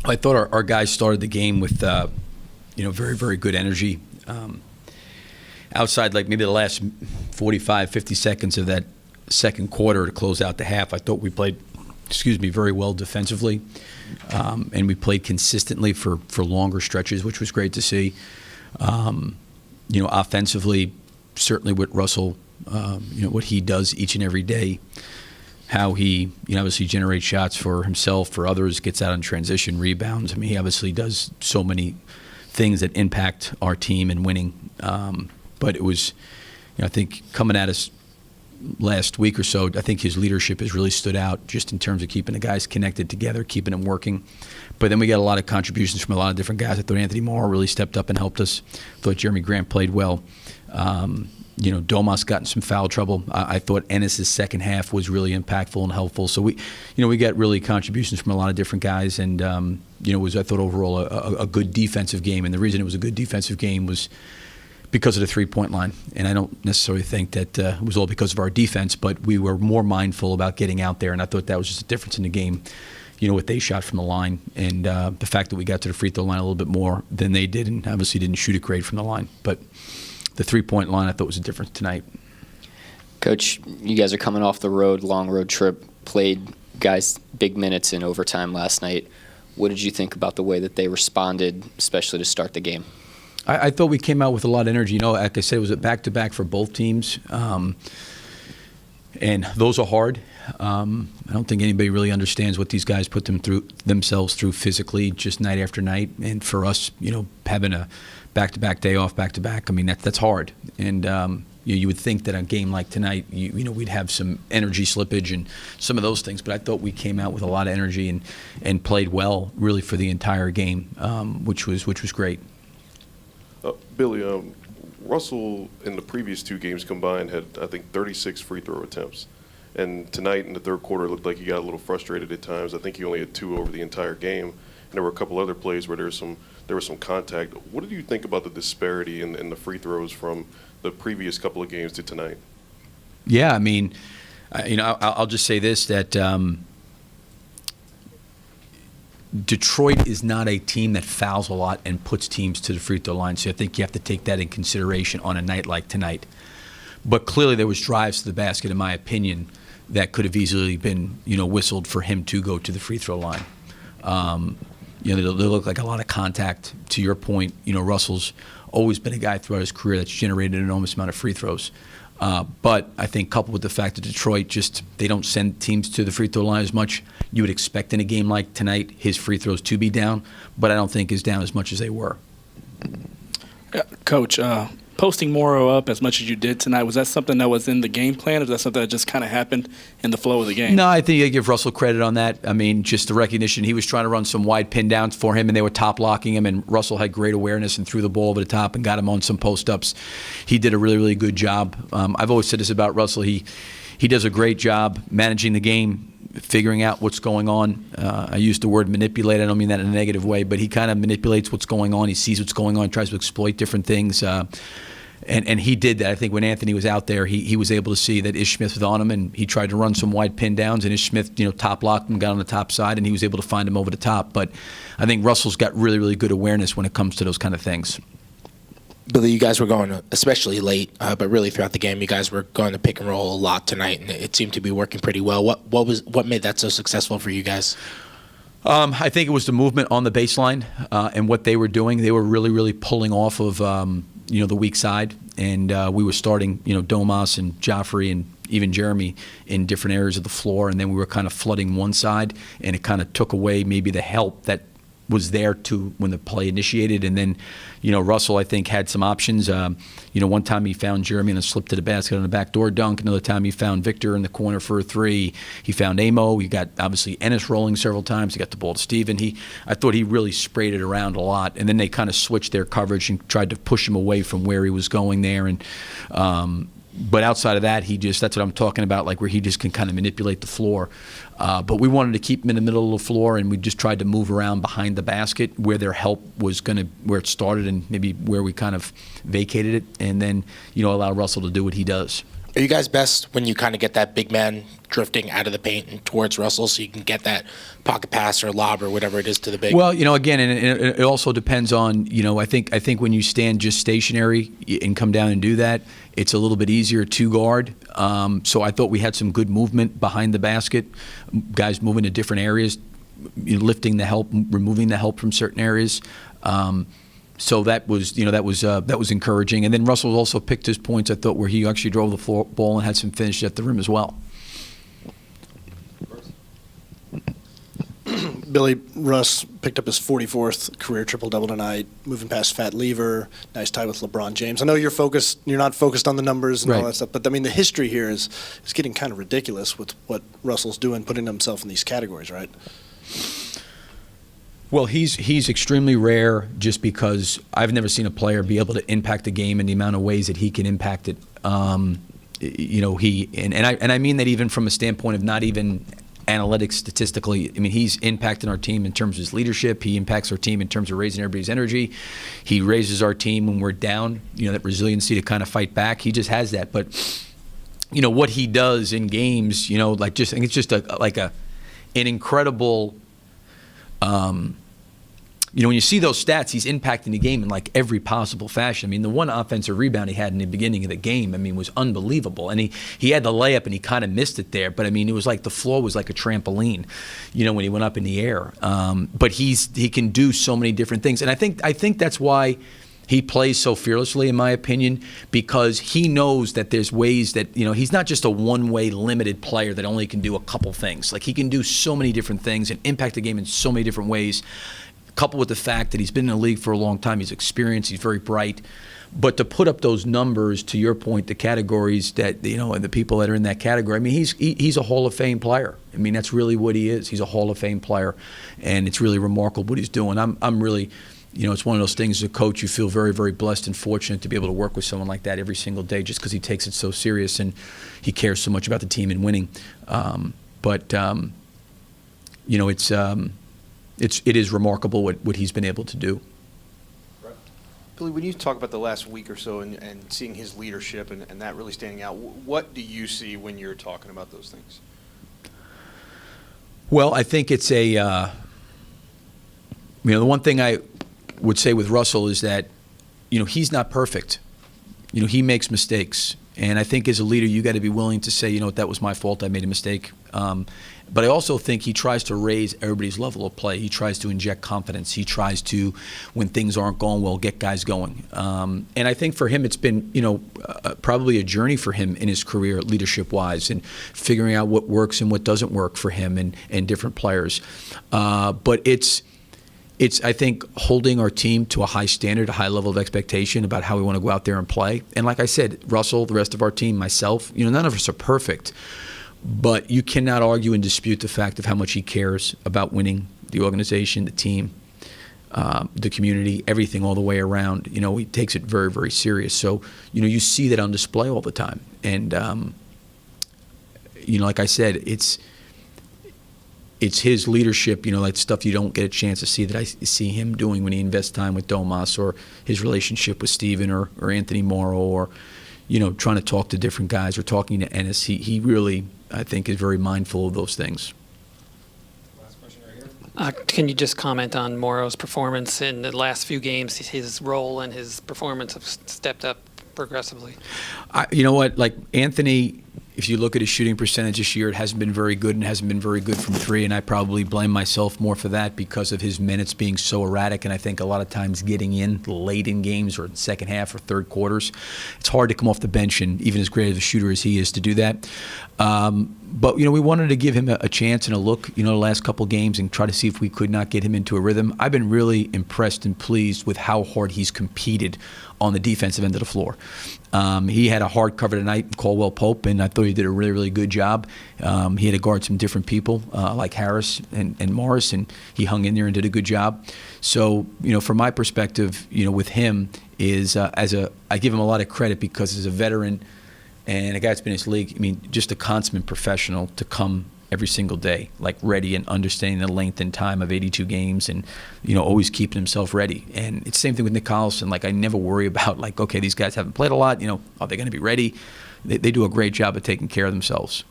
I thought our guys started the game with, very, very good energy. Outside, like maybe the last 45, 50 seconds of that second quarter to close out the half, I thought we played, very well defensively. And we played consistently for longer stretches, which was great to see. Offensively, certainly what Russell, what he does each and every day, how he, obviously generates shots for himself, for others, gets out in transition, rebounds. I mean, he obviously does so many things that impact our team and winning. But it was, I think coming at us last week or so, I think his leadership has really stood out just in terms of keeping the guys connected together, keeping them working. But then we got a lot of contributions from a lot of different guys. I thought Anthony Morrow really stepped up and helped us. I thought Jeremy Grant played well. Domas got in some foul trouble. I thought Ennis' second half was really impactful and helpful. So we got really contributions from a lot of different guys, and it was, I thought, overall a good defensive game. And the reason it was a good defensive game was because of the three-point line. And I don't necessarily think that it was all because of our defense, but we were more mindful about getting out there, and I thought that was just a difference in the game. What they shot from the line, and the fact that we got to the free throw line a little bit more than they did, and obviously didn't shoot it great from the line. But the three-point line, I thought, was a difference tonight. Coach, you guys are coming off the road, long road trip, played guys big minutes in overtime last night. What did you think about the way that they responded, especially to start the game? I thought we came out with a lot of energy. Like I said, it was a back-to-back for both teams. And those are hard. I don't think anybody really understands what these guys put themselves through physically, just night after night. And for us, having a back-to-back day off, back-to-back, I mean, that's hard. And you would think that a game like tonight, we'd have some energy slippage and some of those things. But I thought we came out with a lot of energy and played well, really, for the entire game, which was great. Billy, Russell in the previous two games combined had, I think, 36 free throw attempts. And tonight in the third quarter, it looked like he got a little frustrated at times. I think he only had 2 over the entire game. And there were a couple other plays where there was some contact. What did you think about the disparity in the free throws from the previous couple of games to tonight? Yeah, I mean, I'll just say this, that Detroit is not a team that fouls a lot and puts teams to the free throw line. So I think you have to take that in consideration on a night like tonight. But clearly there was drives to the basket, in my opinion, that could have easily been, whistled for him to go to the free throw line. They look like a lot of contact. To your point, Russell's always been a guy throughout his career that's generated an enormous amount of free throws. But I think coupled with the fact that Detroit they don't send teams to the free throw line as much, you would expect in a game like tonight his free throws to be down, but I don't think is down as much as they were. Coach, posting Morrow up as much as you did tonight, was that something that was in the game plan, or was that something that just kind of happened in the flow of the game? No, I think I give Russell credit on that. I mean, just the recognition. He was trying to run some wide pin downs for him, and they were top locking him, and Russell had great awareness and threw the ball over the top and got him on some post-ups. He did a really, really good job. I've always said this about Russell. He does a great job managing the game, figuring out what's going on. I use the word manipulate. I don't mean that in a negative way, but he kind of manipulates what's going on. He sees what's going on, tries to exploit different things. And he did that. I think when Anthony was out there, he was able to see that Ish Smith was on him, and he tried to run some wide pin downs, and Ish Smith, top locked him, got on the top side, and he was able to find him over the top. But I think Russell's got really, really good awareness when it comes to those kind of things. Billy, you guys were going, especially late, but really throughout the game, you guys were going to pick and roll a lot tonight, and it seemed to be working pretty well. What made that so successful for you guys? I think it was the movement on the baseline and what they were doing. They were really, really pulling off of the weak side, and we were starting Domas and Joffrey and even Jeremy in different areas of the floor, and then we were kind of flooding one side, and it kind of took away maybe the help that was there to when the play initiated. And then Russell, I think, had some options. One time he found Jeremy and a slip to the basket on a backdoor dunk. Another time he found Victor in the corner for a three. He found Amo. He got, obviously, Ennis rolling several times. He got the ball to Steven. I thought he really sprayed it around a lot. And then they kind of switched their coverage and tried to push him away from where he was going there. And but outside of that, that's what I'm talking about, like where he just can kind of manipulate the floor. But we wanted to keep him in the middle of the floor, and we just tried to move around behind the basket where their help was where it started and maybe where we kind of vacated it, and then, allow Russell to do what he does. Are you guys best when you kind of get that big man drifting out of the paint and towards Russell so you can get that pocket pass or lob or whatever it is to the big? Well, again, and it also depends on, I think when you stand just stationary and come down and do that, it's a little bit easier to guard. So I thought we had some good movement behind the basket, guys moving to different areas, lifting the help, removing the help from certain areas. So that was encouraging. And then Russell also picked his points, I thought, where he actually drove the ball and had some finish at the rim as well. Billy, Russ picked up his 44th career triple-double tonight, moving past Fat Lever, nice tie with LeBron James. I know you're not focused on the numbers and all that stuff, but I mean, the history here is getting kind of ridiculous with what Russell's doing, putting himself in these categories, right? Well, he's extremely rare just because I've never seen a player be able to impact the game in the amount of ways that he can impact it. I mean that even from a standpoint of not even analytics statistically. I mean, he's impacting our team in terms of his leadership. He impacts our team in terms of raising everybody's energy. He raises our team when we're down, that resiliency to kind of fight back. He just has that. But, what he does in games, I think it's just an incredible, when you see those stats, he's impacting the game in like every possible fashion. I mean, the one offensive rebound he had in the beginning of the game, was unbelievable. And he had the layup and he kind of missed it there. But I mean, it was like the floor was like a trampoline, when he went up in the air. But he can do so many different things. And I think that's why he plays so fearlessly, in my opinion, because he knows that there's ways that, he's not just a one-way limited player that only can do a couple things. Like, he can do so many different things and impact the game in so many different ways. Coupled with the fact that he's been in the league for a long time, he's experienced, he's very bright. But to put up those numbers, to your point, the categories that, and the people that are in that category, he's a Hall of Fame player. That's really what he is. He's a Hall of Fame player, and it's really remarkable what he's doing. I'm really, it's one of those things as a coach, you feel very, very blessed and fortunate to be able to work with someone like that every single day just because he takes it so serious and he cares so much about the team and winning. It is remarkable what he's been able to do. Billy, when you talk about the last week or so and seeing his leadership and that really standing out, what do you see when you're talking about those things? Well, I think it's the one thing I would say with Russell is that, he's not perfect. He makes mistakes. And I think as a leader, you got to be willing to say, that was my fault. I made a mistake. But I also think he tries to raise everybody's level of play. He tries to inject confidence. He tries to, when things aren't going well, get guys going. And I think for him, it's been, probably a journey for him in his career, leadership-wise, and figuring out what works and what doesn't work for him and different players. But it's, I think, holding our team to a high standard, a high level of expectation about how we want to go out there and play. And like I said, Russell, the rest of our team, myself, none of us are perfect. But you cannot argue and dispute the fact of how much he cares about winning the organization, the team, the community, everything all the way around. He takes it very, very serious. So, you see that on display all the time. And, like I said, it's his leadership, like stuff you don't get a chance to see that I see him doing when he invests time with Domas, or his relationship with Steven or Anthony Morrow, or, trying to talk to different guys or talking to Ennis. He really, I think, is very mindful of those things. Last question right here. Can you just comment on Morrow's performance in the last few games? His role and his performance have stepped up progressively. You know what? Like Anthony, if you look at his shooting percentage this year, it hasn't been very good and hasn't been very good from three, and I probably blame myself more for that because of his minutes being so erratic, and I think a lot of times getting in late in games or in second half or third quarters, it's hard to come off the bench, and even as great of a shooter as he is, to do that. But, we wanted to give him a chance and a look, the last couple games and try to see if we could not get him into a rhythm. I've been really impressed and pleased with how hard he's competed on the defensive end of the floor. He had a hard cover tonight in Caldwell Pope, and I thought he did a really, really good job. He had to guard some different people like Harris and Morris, and he hung in there and did a good job. So, from my perspective, with him is I give him a lot of credit because as a veteran and a guy that's been in this league, just a consummate professional to come every single day, like ready and understanding the length and time of 82 games and, always keeping himself ready. And it's the same thing with Nick Collison. Like, I never worry about, like, okay, these guys haven't played a lot. Are they going to be ready? they do a great job of taking care of themselves.